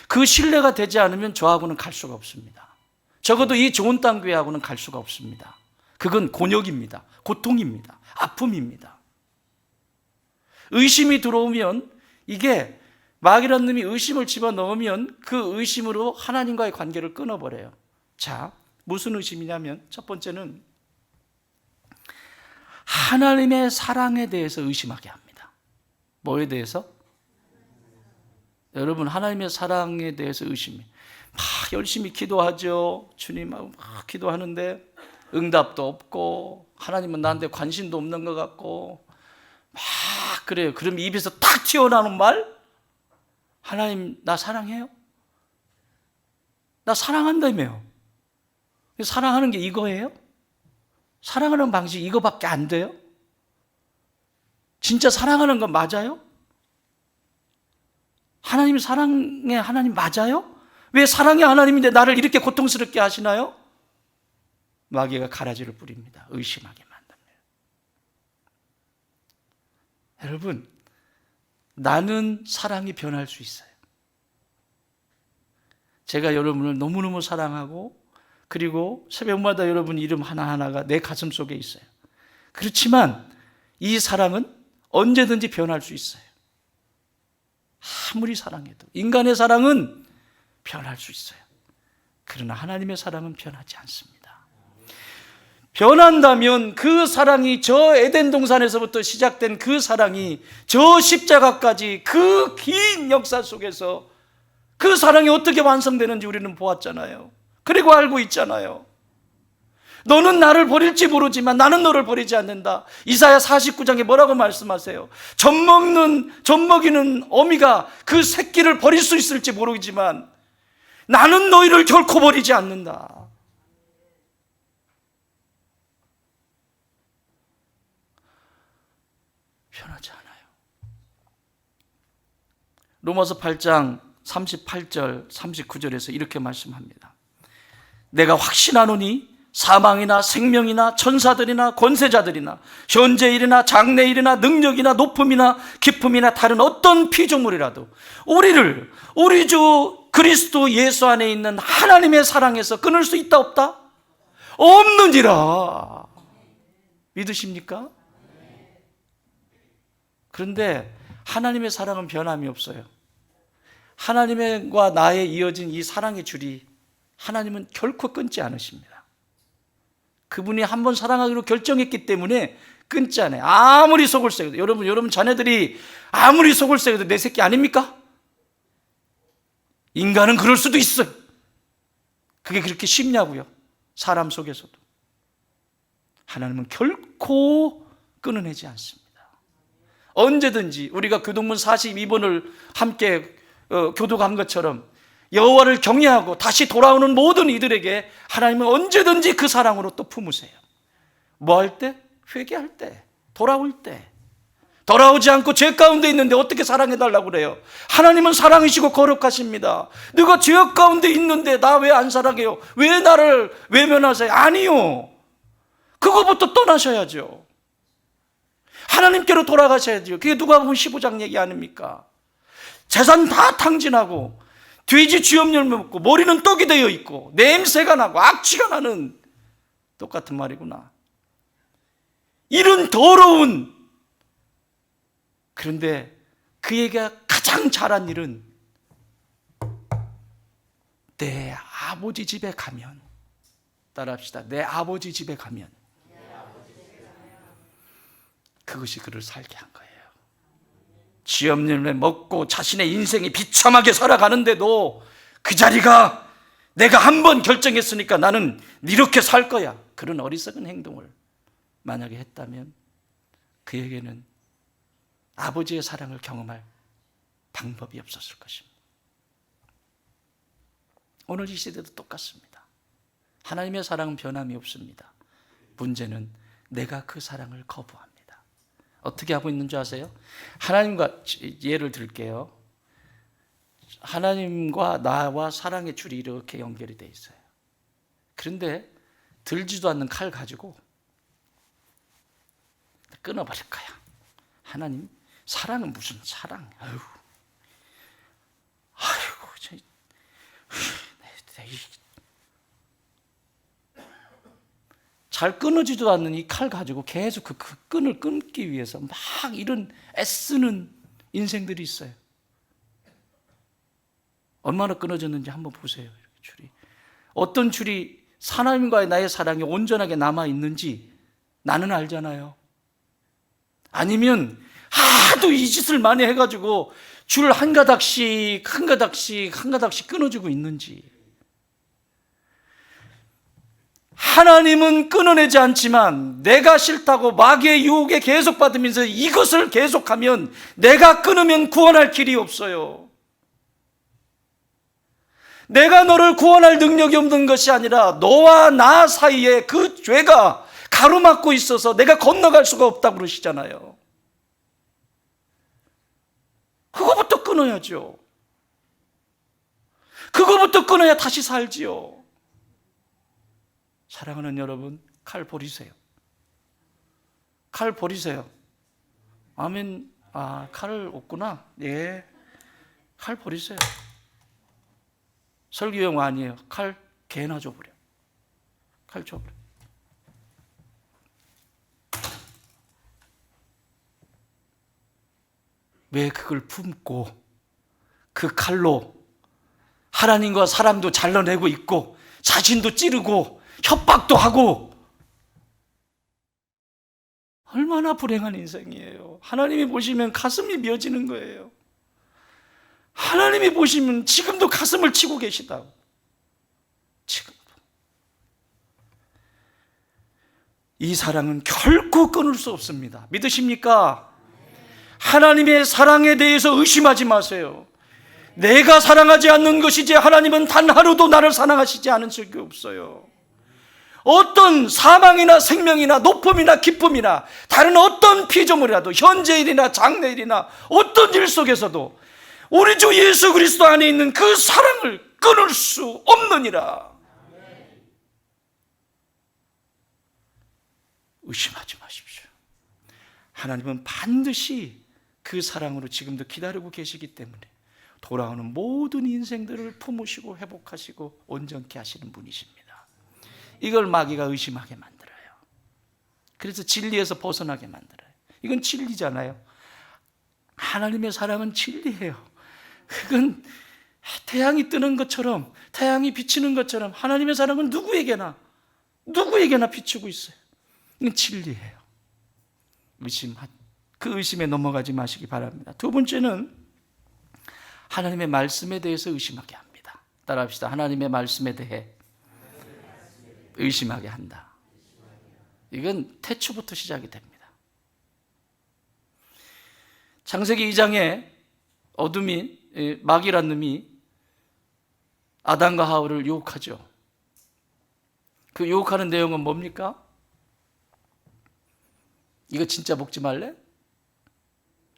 그 신뢰가 되지 않으면 저하고는 갈 수가 없습니다. 적어도 이 좋은 땅 교회하고는 갈 수가 없습니다. 그건 곤욕입니다. 고통입니다. 아픔입니다. 의심이 들어오면, 이게 마귀라는 놈이 의심을 집어넣으면 그 의심으로 하나님과의 관계를 끊어버려요. 자, 무슨 의심이냐면, 첫 번째는 하나님의 사랑에 대해서 의심하게 합니다. 뭐에 대해서? 여러분, 하나님의 사랑에 대해서 의심이. 막 열심히 기도하죠. 주님하고 막 기도하는데 응답도 없고 하나님은 나한테 관심도 없는 것 같고 막 그래요. 그럼 입에서 탁 튀어나오는 말? 하나님 나 사랑해요? 나 사랑한다며요. 사랑하는 게 이거예요? 사랑하는 방식이 이거밖에 안 돼요? 진짜 사랑하는 건 맞아요? 하나님 사랑의 하나님 맞아요? 왜 사랑의 하나님인데 나를 이렇게 고통스럽게 하시나요? 마귀가 가라지를 뿌립니다. 의심하게 만듭니다. 여러분, 나는 사랑이 변할 수 있어요. 제가 여러분을 너무너무 사랑하고 그리고 새벽마다 여러분 이름 하나하나가 내 가슴 속에 있어요. 그렇지만 이 사랑은 언제든지 변할 수 있어요. 아무리 사랑해도 인간의 사랑은 변할 수 있어요. 그러나 하나님의 사랑은 변하지 않습니다. 변한다면 그 사랑이, 저 에덴 동산에서부터 시작된 그 사랑이 저 십자가까지 그 긴 역사 속에서 그 사랑이 어떻게 완성되는지 우리는 보았잖아요. 그리고 알고 있잖아요. 너는 나를 버릴지 모르지만 나는 너를 버리지 않는다. 이사야 49장에 뭐라고 말씀하세요? 젖먹이는 어미가 그 새끼를 버릴 수 있을지 모르지만 나는 너희를 결코 버리지 않는다. 변하지 않아요. 로마서 8장 38절 39절에서 이렇게 말씀합니다. 내가 확신하노니 사망이나 생명이나 천사들이나 권세자들이나 현재일이나 장래일이나 능력이나 높음이나 깊음이나 다른 어떤 피조물이라도 우리를 우리 주 그리스도 예수 안에 있는 하나님의 사랑에서 끊을 수 있다 없다? 없느니라. 믿으십니까? 그런데 하나님의 사랑은 변함이 없어요. 하나님과 나의 이어진 이 사랑의 줄이 하나님은 결코 끊지 않으십니다. 그분이 한번 사랑하기로 결정했기 때문에 끊지 않아요. 아무리 속을 새겨도. 여러분 자녀들이 아무리 속을 새겨도 내 새끼 아닙니까? 인간은 그럴 수도 있어요. 그게 그렇게 쉽냐고요. 사람 속에서도. 하나님은 결코 끊어내지 않습니다. 언제든지 우리가 교동문 42번을 함께 교독한 것처럼 여호와를 경외하고 다시 돌아오는 모든 이들에게 하나님은 언제든지 그 사랑으로 또 품으세요. 뭐 할 때? 회개할 때, 돌아올 때. 돌아오지 않고 죄 가운데 있는데 어떻게 사랑해달라고 그래요? 하나님은 사랑이시고 거룩하십니다. 너가 죄악 가운데 있는데 나 왜 안 사랑해요? 왜 나를 외면하세요? 아니요. 그거부터 떠나셔야죠. 하나님께로 돌아가셔야죠. 그게 누가복음 15장 얘기 아닙니까? 재산 다 탕진하고 돼지 쥐염열매 먹고 머리는 떡이 되어 있고 냄새가 나고 악취가 나는, 똑같은 말이구나. 이런 더러운, 그런데 그에게 가장 잘한 일은 내 아버지 집에 가면, 따라합시다. 내 아버지 집에 가면 그것이 그를 살게 한 거예요. 쥐염열매 먹고 자신의 인생이 비참하게 살아가는데도 그 자리가 내가 한번 결정했으니까 나는 이렇게 살 거야. 그런 어리석은 행동을 만약에 했다면 그에게는 아버지의 사랑을 경험할 방법이 없었을 것입니다. 오늘 이 시대도 똑같습니다. 하나님의 사랑은 변함이 없습니다. 문제는 내가 그 사랑을 거부합니다. 어떻게 하고 있는 줄 아세요? 하나님과, 예를 들게요. 하나님과 나와 사랑의 줄이 이렇게 연결이 돼 있어요. 그런데 들지도 않는 칼 가지고 끊어버릴 거야. 하나님, 사랑은 무슨 사랑? 아이고, 잘 끊어지도 않는 이 칼 가지고 계속 그 끈을 끊기 위해서 막 이런 애쓰는 인생들이 있어요. 얼마나 끊어졌는지 한번 보세요. 줄이. 어떤 줄이 하나님과의 나의 사랑이 온전하게 남아있는지 나는 알잖아요. 아니면 하도 이 짓을 많이 해가지고 줄 한 가닥씩 끊어지고 있는지. 하나님은 끊어내지 않지만 내가 싫다고 마귀의 유혹에 계속 받으면서 이것을 계속하면 내가 끊으면 구원할 길이 없어요. 내가 너를 구원할 능력이 없는 것이 아니라 너와 나 사이에 그 죄가 가로막고 있어서 내가 건너갈 수가 없다고 그러시잖아요. 그거부터 끊어야죠. 그거부터 끊어야 다시 살지요. 사랑하는 여러분, 칼 버리세요. 칼 버리세요. 아멘. 아, 칼 없구나. 예. 칼 버리세요. 설교용 아니에요. 칼 개나 줘버려. 칼 줘버려. 왜 그걸 품고 그 칼로 하나님과 사람도 잘라내고 있고 자신도 찌르고 협박도 하고 얼마나 불행한 인생이에요. 하나님이 보시면 가슴이 미어지는 거예요. 하나님이 보시면 지금도 가슴을 치고 계시다고. 지금도. 이 사랑은 결코 끊을 수 없습니다. 믿으십니까? 하나님의 사랑에 대해서 의심하지 마세요. 내가 사랑하지 않는 것이지 하나님은 단 하루도 나를 사랑하시지 않은 적이 없어요. 어떤 사망이나 생명이나 높음이나 기쁨이나 다른 어떤 피조물이라도 현재일이나 장래일이나 어떤 일 속에서도 우리 주 예수 그리스도 안에 있는 그 사랑을 끊을 수 없느니라. 의심하지 마십시오. 하나님은 반드시 그 사랑으로 지금도 기다리고 계시기 때문에 돌아오는 모든 인생들을 품으시고 회복하시고 온전케 하시는 분이십니다. 이걸 마귀가 의심하게 만들어요. 그래서 진리에서 벗어나게 만들어요. 이건 진리잖아요. 하나님의 사랑은 진리예요. 그건 태양이 뜨는 것처럼, 태양이 비치는 것처럼 하나님의 사랑은 누구에게나 비추고 있어요. 이건 진리예요. 그 의심에 넘어가지 마시기 바랍니다. 두 번째는 하나님의 말씀에 대해서 의심하게 합니다. 따라합시다. 하나님의 말씀에 대해 의심하게 한다. 이건 태초부터 시작이 됩니다. 창세기 2장에 어둠인 마귀란 놈이 아담과 하와를 유혹하죠. 그 유혹하는 내용은 뭡니까? 이거 진짜 먹지 말래?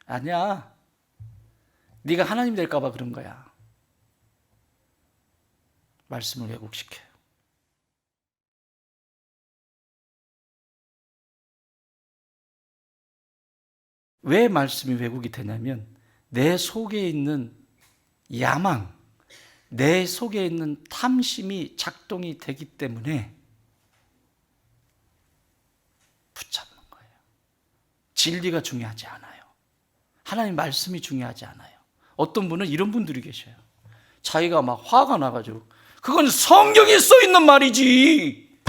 아니야. 네가 하나님 될까 봐 그런 거야. 말씀을 왜곡시켜요. 왜 말씀이 왜곡이 되냐면 내 속에 있는 야망, 내 속에 있는 탐심이 작동이 되기 때문에 붙잡는 거예요. 진리가 중요하지 않아요. 하나님 말씀이 중요하지 않아요. 어떤 분은 이런 분들이 계셔요. 자기가 막 화가 나가지고 그건 성경에 써 있는 말이지.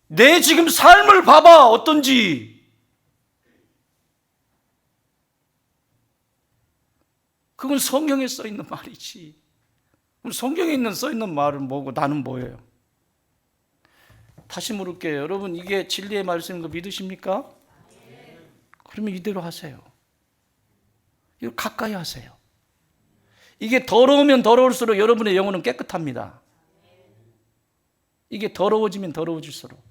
내 지금 삶을 봐봐 어떤지. 그건 성경에 써 있는 말이지. 그럼 성경에 써 있는 말은 뭐고 나는 뭐예요? 다시 물을게요. 여러분 이게 진리의 말씀인 거 믿으십니까? 그러면 이대로 하세요. 이거 가까이 하세요. 이게 더러우면 더러울수록 여러분의 영혼은 깨끗합니다. 이게 더러워지면 더러워질수록.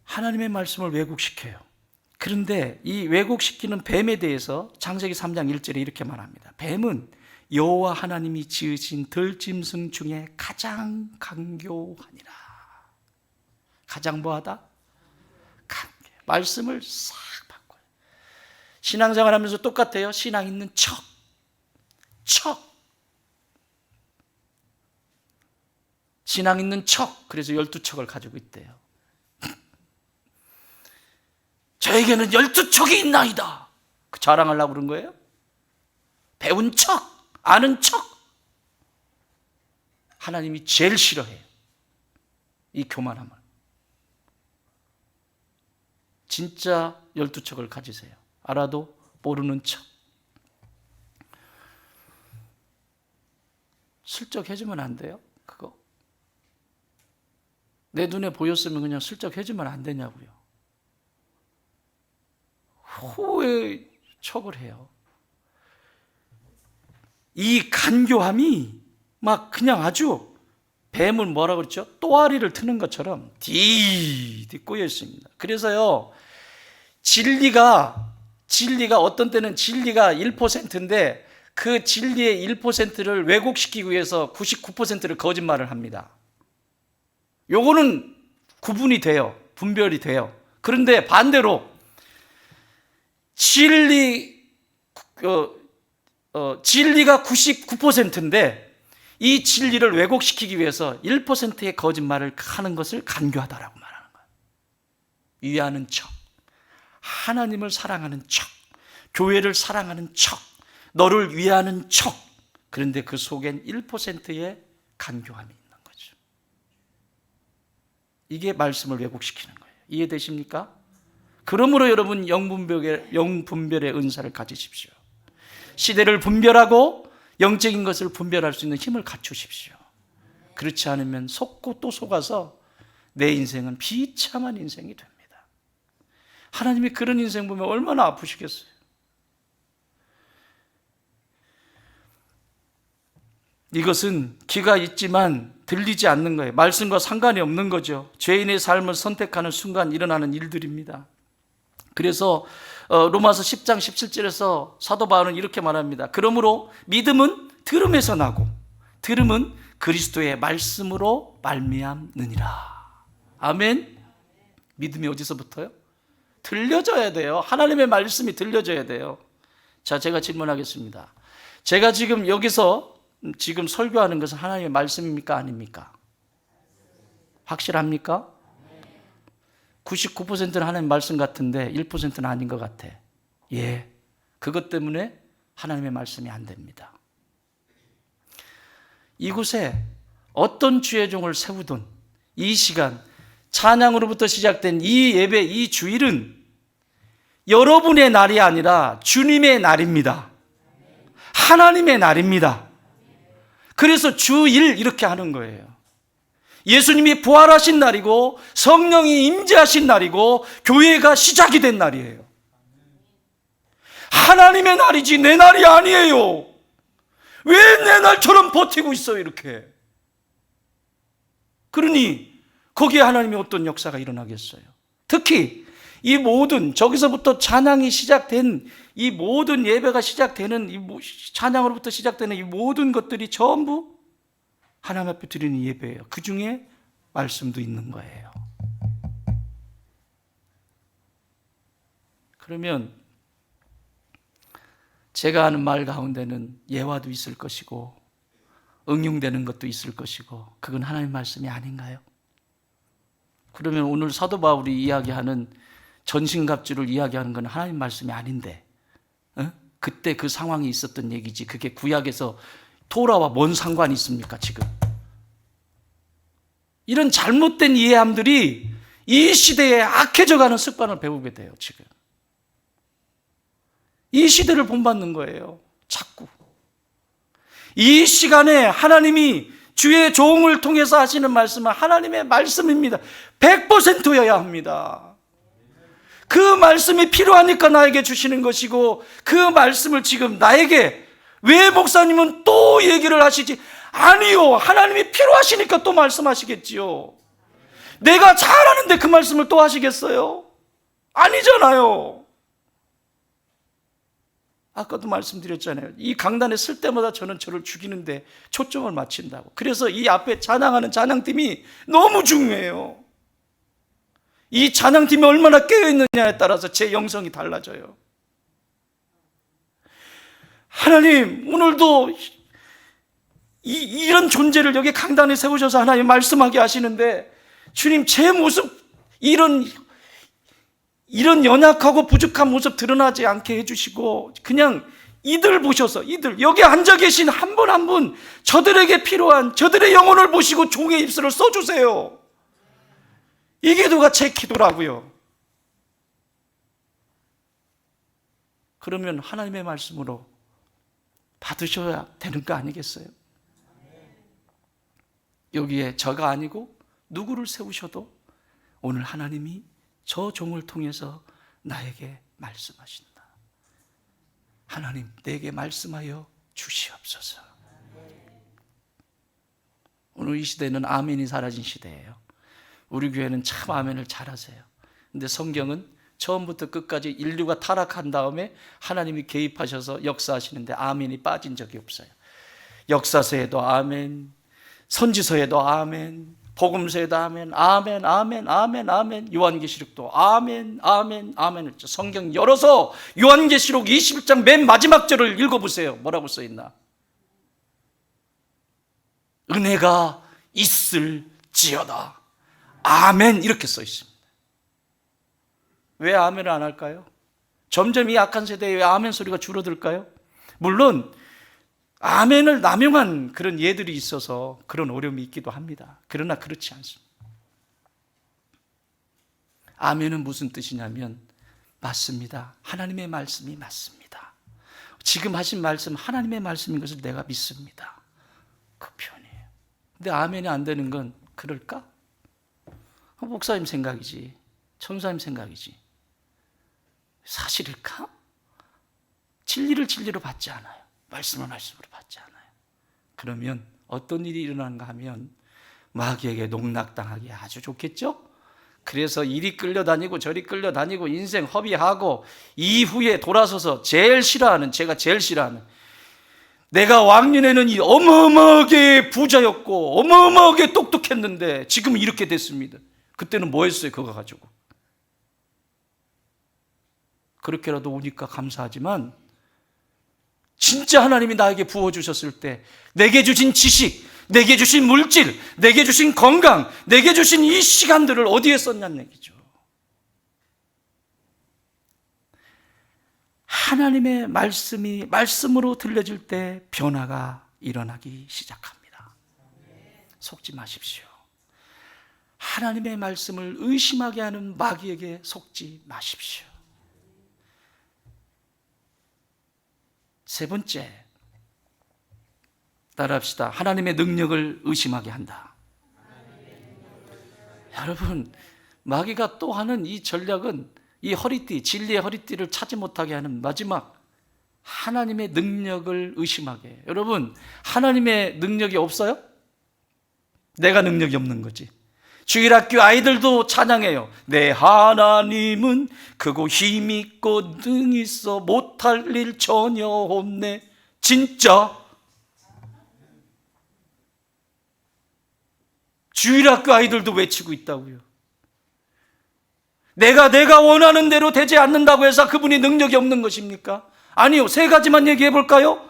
하나님의 말씀을 왜곡시켜요. 그런데 이 왜곡시키는 뱀에 대해서 창세기 3장 1절에 이렇게 말합니다. 뱀은 여호와 하나님이 지으신 들짐승 중에 가장 강교하니라. 가장 뭐하다? 강교. 말씀을 싹 바꿔요. 신앙생활 하면서 똑같아요. 신앙 있는 척. 신앙 있는 척. 그래서 12척을 가지고 있대요. 저에게는 12척이 있나이다. 그 자랑하려고 그런 거예요? 배운 척, 아는 척. 하나님이 제일 싫어해요. 이 교만함을. 진짜 12척을 가지세요. 알아도 모르는 척. 슬쩍 해주면 안 돼요? 그거. 내 눈에 보였으면 그냥 슬쩍 해주면 안 되냐고요. 후회 척을 해요. 이 간교함이 막 그냥 아주 뱀을 뭐라 그랬죠? 또아리를 트는 것처럼 디디 꼬여 있습니다. 그래서요, 진리가 어떤 때는 진리가 1%인데 그 진리의 1%를 왜곡시키기 위해서 99%를 거짓말을 합니다. 요거는 구분이 돼요. 분별이 돼요. 그런데 반대로 진리가 99%인데 이 진리를 왜곡시키기 위해서 1%의 거짓말을 하는 것을 간교하다라고 말하는 거예요. 위하는 척, 하나님을 사랑하는 척, 교회를 사랑하는 척, 너를 위하는 척. 그런데 그 속엔 1%의 간교함이 있는 거죠. 이게 말씀을 왜곡시키는 거예요. 이해되십니까? 그러므로 여러분 영분별의 은사를 가지십시오. 시대를 분별하고 영적인 것을 분별할 수 있는 힘을 갖추십시오. 그렇지 않으면 속고 또 속아서 내 인생은 비참한 인생이 됩니다. 하나님이 그런 인생 보면 얼마나 아프시겠어요. 이것은 귀가 있지만 들리지 않는 거예요. 말씀과 상관이 없는 거죠. 죄인의 삶을 선택하는 순간 일어나는 일들입니다. 그래서 로마서 10장 17절에서 사도 바울은 이렇게 말합니다. 그러므로 믿음은 들음에서 나고 들음은 그리스도의 말씀으로 말미암느니라. 아멘. 믿음이 어디서부터요? 들려져야 돼요. 하나님의 말씀이 들려져야 돼요. 자, 제가 질문하겠습니다. 제가 지금 여기서 지금 설교하는 것은 하나님의 말씀입니까? 아닙니까? 확실합니까? 99%는 하나님의 말씀 같은데 1%는 아닌 것 같아. 예, 그것 때문에 하나님의 말씀이 안 됩니다. 이곳에 어떤 주의 종을 세우든 이 시간 찬양으로부터 시작된 이 예배, 이 주일은 여러분의 날이 아니라 주님의 날입니다. 하나님의 날입니다. 그래서 주일 이렇게 하는 거예요. 예수님이 부활하신 날이고 성령이 임재하신 날이고 교회가 시작이 된 날이에요. 하나님의 날이지 내 날이 아니에요. 왜 내 날처럼 버티고 있어요 이렇게. 그러니 거기에 하나님의 어떤 역사가 일어나겠어요. 특히 이 모든 저기서부터 찬양이 시작된 이 모든 예배가 시작되는 이 찬양으로부터 시작되는 이 모든 것들이 전부 하나님 앞에 드리는 예배예요. 그 중에 말씀도 있는 거예요. 그러면 제가 하는 말 가운데는 예화도 있을 것이고 응용되는 것도 있을 것이고 그건 하나님의 말씀이 아닌가요? 그러면 오늘 사도 바울이 이야기하는 전신갑주를 이야기하는 건 하나님 말씀이 아닌데 그때 그 상황이 있었던 얘기지 그게 구약에서 토라와 뭔 상관이 있습니까 지금? 이런 잘못된 이해함들이 이 시대에 악해져가는 습관을 배우게 돼요 지금. 이 시대를 본받는 거예요 자꾸. 이 시간에 하나님이 주의 종을 통해서 하시는 말씀은 하나님의 말씀입니다. 100%여야 합니다. 그 말씀이 필요하니까 나에게 주시는 것이고 그 말씀을 지금 나에게 왜 목사님은 또 얘기를 하시지? 아니요. 하나님이 필요하시니까 또 말씀하시겠지요. 내가 잘하는데 그 말씀을 또 하시겠어요? 아니잖아요. 아까도 말씀드렸잖아요. 이 강단에 쓸 때마다 저는 저를 죽이는데 초점을 맞춘다고. 그래서 이 앞에 찬양하는 찬양팀이 너무 중요해요. 이 찬양팀이 얼마나 깨어있느냐에 따라서 제 영성이 달라져요. 하나님 오늘도 이런 존재를 여기 강단에 세우셔서 하나님 말씀하게 하시는데 주님 제 모습 이런 연약하고 부족한 모습 드러나지 않게 해주시고 그냥 이들 보셔서 이들 여기 앉아 계신 한 분 한 분 저들에게 필요한 저들의 영혼을 보시고 종의 입술을 써주세요. 이 기도가 제 기도라고요. 그러면 하나님의 말씀으로 받으셔야 되는 거 아니겠어요? 여기에 저가 아니고 누구를 세우셔도 오늘 하나님이 저 종을 통해서 나에게 말씀하신다. 하나님 내게 말씀하여 주시옵소서. 오늘 이 시대는 아멘이 사라진 시대예요. 우리 교회는 참 아멘을 잘하세요. 근데 성경은 처음부터 끝까지 인류가 타락한 다음에 하나님이 개입하셔서 역사하시는데 아멘이 빠진 적이 없어요. 역사서에도 아멘, 선지서에도 아멘, 복음서에도 아멘, 아멘, 아멘, 아멘, 아멘, 요한계시록도 아멘, 아멘, 아멘. 성경 열어서 요한계시록 21장 맨 마지막 절을 읽어보세요. 뭐라고 써있나? 은혜가 있을지어다. 아멘 이렇게 써있습니다. 왜 아멘을 안 할까요? 점점 이 악한 세대에 아멘 소리가 줄어들까요? 물론 아멘을 남용한 그런 예들이 있어서 그런 어려움이 있기도 합니다. 그러나 그렇지 않습니다. 아멘은 무슨 뜻이냐면, 맞습니다. 하나님의 말씀이 맞습니다. 지금 하신 말씀 하나님의 말씀인 것을 내가 믿습니다. 그 표현이에요. 근데 아멘이 안 되는 건 그럴까? 목사님 생각이지, 천사님 생각이지, 사실일까? 진리를 진리로 받지 않아요. 말씀을 말씀으로 받지 않아요. 그러면 어떤 일이 일어나는가 하면 마귀에게 농락당하기 아주 좋겠죠? 그래서 이리 끌려다니고 저리 끌려다니고 인생 허비하고 이후에 돌아서서 제일 싫어하는, 제가 제일 싫어하는, 내가 왕년에는 이 어마어마하게 부자였고 어마어마하게 똑똑했는데 지금은 이렇게 됐습니다. 그때는 뭐 했어요? 그거 가지고. 그렇게라도 오니까 감사하지만 진짜 하나님이 나에게 부어주셨을 때 내게 주신 지식, 내게 주신 물질, 내게 주신 건강, 내게 주신 이 시간들을 어디에 썼냐는 얘기죠. 하나님의 말씀이 말씀으로 들려질 때 변화가 일어나기 시작합니다. 속지 마십시오. 하나님의 말씀을 의심하게 하는 마귀에게 속지 마십시오. 세 번째, 따라합시다. 하나님의 능력을 의심하게 한다. 여러분, 마귀가 또 하는 이 전략은 이 허리띠, 진리의 허리띠를 차지 못하게 하는 마지막, 하나님의 능력을 의심하게 해요. 여러분, 하나님의 능력이 없어요? 내가 능력이 없는 거지. 주일학교 아이들도 찬양해요. 내 하나님은 크고 힘있고 능히 있어 못할 일 전혀 없네. 진짜? 주일학교 아이들도 외치고 있다고요. 내가 원하는 대로 되지 않는다고 해서 그분이 능력이 없는 것입니까? 아니요. 세 가지만 얘기해 볼까요?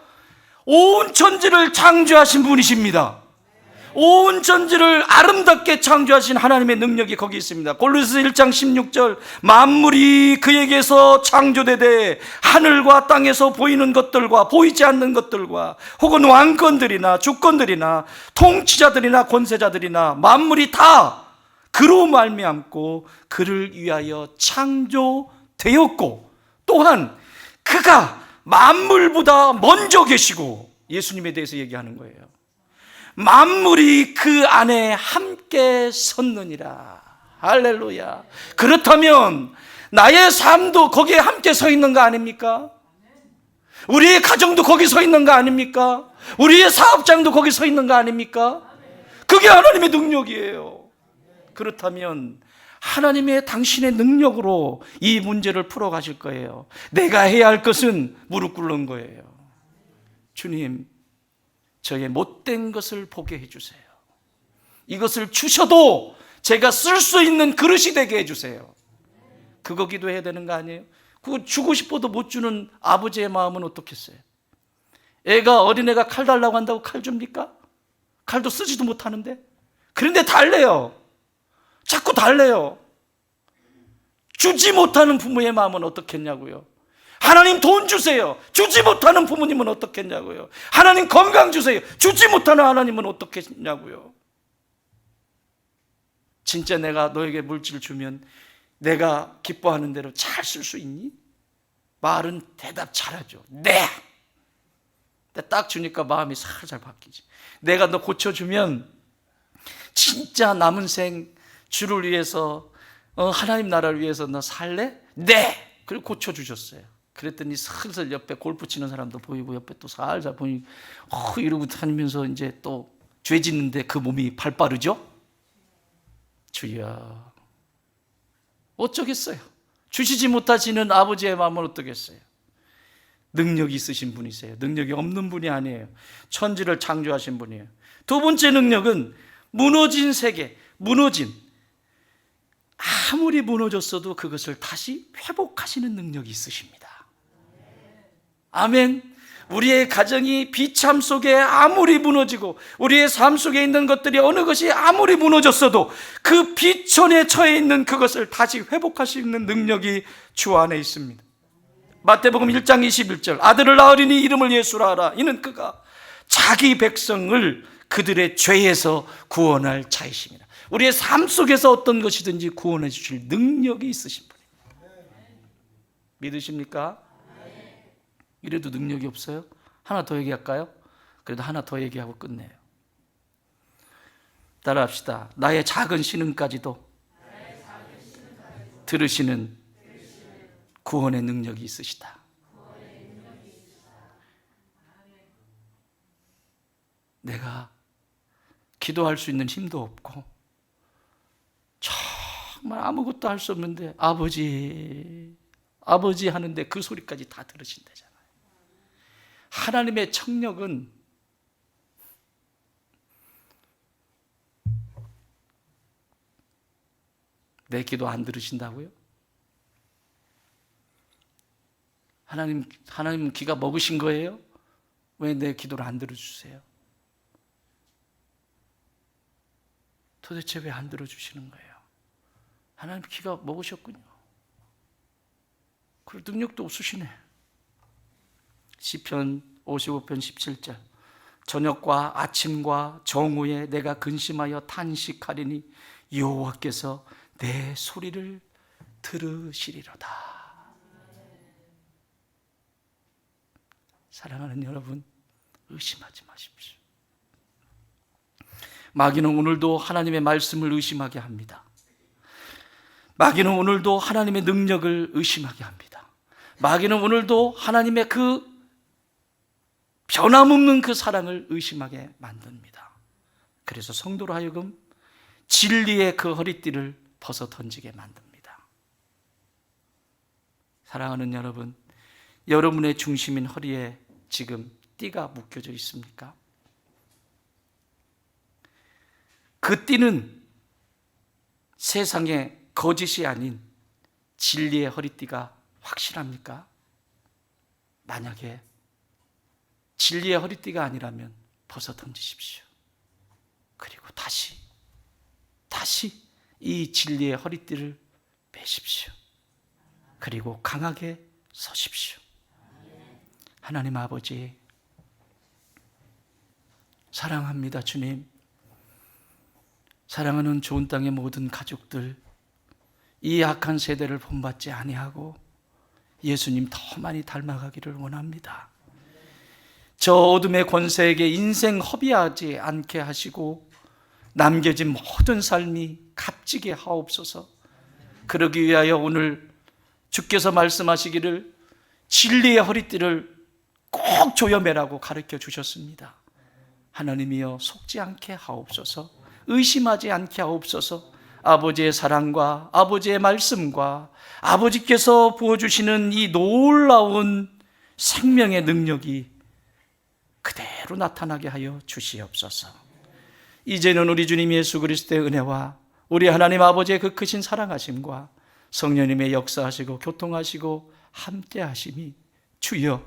온 천지를 창조하신 분이십니다. 온 천지를 아름답게 창조하신 하나님의 능력이 거기 있습니다. 골로새 1장 16절, 만물이 그에게서 창조되되 하늘과 땅에서 보이는 것들과 보이지 않는 것들과 혹은 왕권들이나 주권들이나 통치자들이나 권세자들이나 만물이 다 그로 말미암고 그를 위하여 창조되었고, 또한 그가 만물보다 먼저 계시고, 예수님에 대해서 얘기하는 거예요. 만물이 그 안에 함께 섰느니라. 할렐루야. 그렇다면 나의 삶도 거기에 함께 서 있는 거 아닙니까? 우리의 가정도 거기 서 있는 거 아닙니까? 우리의 사업장도 거기 서 있는 거 아닙니까? 그게 하나님의 능력이에요. 그렇다면 하나님의 당신의 능력으로 이 문제를 풀어 가실 거예요. 내가 해야 할 것은 무릎 꿇는 거예요. 주님, 저의 못된 것을 보게 해주세요. 이것을 주셔도 제가 쓸 수 있는 그릇이 되게 해주세요. 그거 기도해야 되는 거 아니에요? 그거 주고 싶어도 못 주는 아버지의 마음은 어떻겠어요? 어린애가 칼 달라고 한다고 칼 줍니까? 칼도 쓰지도 못하는데. 그런데 달래요. 자꾸 달래요. 주지 못하는 부모의 마음은 어떻겠냐고요? 하나님 돈 주세요. 주지 못하는 부모님은 어떻겠냐고요? 하나님 건강 주세요. 주지 못하는 하나님은 어떻겠냐고요? 진짜 내가 너에게 물질 주면 내가 기뻐하는 대로 잘 쓸 수 있니? 말은 대답 잘하죠. 네. 근데 딱 주니까 마음이 살살 바뀌지. 내가 너 고쳐주면 진짜 남은 생 주를 위해서, 하나님 나라를 위해서 너 살래? 네. 그리고 고쳐주셨어요. 그랬더니 슬슬 옆에 골프 치는 사람도 보이고 옆에 또 살살 보니 이러고 다니면서 이제 또 죄 짓는데 그 몸이 발 빠르죠? 주여, 어쩌겠어요? 주시지 못하시는 아버지의 마음은 어떠겠어요? 능력이 있으신 분이세요. 능력이 없는 분이 아니에요. 천지를 창조하신 분이에요. 두 번째 능력은 무너진 세계, 아무리 무너졌어도 그것을 다시 회복하시는 능력이 있으십니다. 아멘. 우리의 가정이 비참 속에 아무리 무너지고 우리의 삶 속에 있는 것들이 어느 것이 아무리 무너졌어도 그 비천에 처해 있는 그것을 다시 회복할 수 있는 능력이 주 안에 있습니다. 마태복음 1장 21절 아들을 낳으리니 이름을 예수라 하라. 이는 그가 자기 백성을 그들의 죄에서 구원할 자이십니다. 우리의 삶 속에서 어떤 것이든지 구원해 주실 능력이 있으신 분입니다. 믿으십니까? 이래도 능력이 없어요? 하나 더 얘기할까요? 그래도 하나 더 얘기하고 끝내요. 따라합시다. 나의 작은 신음까지도 들으시는 구원의 능력이 있으시다. 내가 기도할 수 있는 힘도 없고 정말 아무것도 할 수 없는데 아버지 하는데 그 소리까지 다 들으신다잖아요. 하나님의 청력은 내 기도 안 들으신다고요? 하나님 귀가 먹으신 거예요? 왜 내 기도를 안 들어주세요? 도대체 왜 안 들어주시는 거예요? 하나님 귀가 먹으셨군요. 그럴 능력도 없으시네. 시편 55편 17절 저녁과 아침과 정오에 내가 근심하여 탄식하리니 여호와께서 내 소리를 들으시리로다. 사랑하는 여러분, 의심하지 마십시오. 마귀는 오늘도 하나님의 말씀을 의심하게 합니다. 마귀는 오늘도 하나님의 능력을 의심하게 합니다. 마귀는 오늘도 하나님의 그 변함없는 그 사랑을 의심하게 만듭니다. 그래서 성도로 하여금 진리의 그 허리띠를 벗어 던지게 만듭니다. 사랑하는 여러분, 여러분의 중심인 허리에 지금 띠가 묶여져 있습니까? 그 띠는 세상의 거짓이 아닌 진리의 허리띠가 확실합니까? 만약에 진리의 허리띠가 아니라면 벗어 던지십시오. 그리고 다시 이 진리의 허리띠를 매십시오. 그리고 강하게 서십시오. 하나님 아버지, 사랑합니다. 주님, 사랑하는 좋은 땅의 모든 가족들, 이 악한 세대를 본받지 아니하고 예수님 더 많이 닮아가기를 원합니다. 저 어둠의 권세에게 인생 허비하지 않게 하시고 남겨진 모든 삶이 값지게 하옵소서. 그러기 위하여 오늘 주께서 말씀하시기를 진리의 허리띠를 꼭 조여매라고 가르쳐 주셨습니다. 하나님이여 속지 않게 하옵소서. 의심하지 않게 하옵소서. 아버지의 사랑과 아버지의 말씀과 아버지께서 부어주시는 이 놀라운 생명의 능력이 그대로 나타나게 하여 주시옵소서. 이제는 우리 주님 예수 그리스도의 은혜와 우리 하나님 아버지의 그 크신 사랑하심과 성령님의 역사하시고 교통하시고 함께 하심이 주여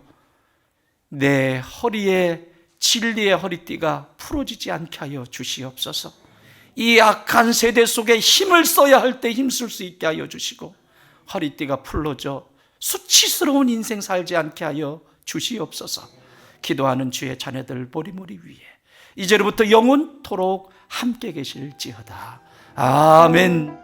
내 허리에 진리의 허리띠가 풀어지지 않게 하여 주시옵소서. 이 악한 세대 속에 힘을 써야 할 때 힘쓸 수 있게 하여 주시고 허리띠가 풀러져 수치스러운 인생 살지 않게 하여 주시옵소서. 기도하는 주의 자녀들 모리모리 위에 이제로부터 영원토록 함께 계실지어다. 아멘.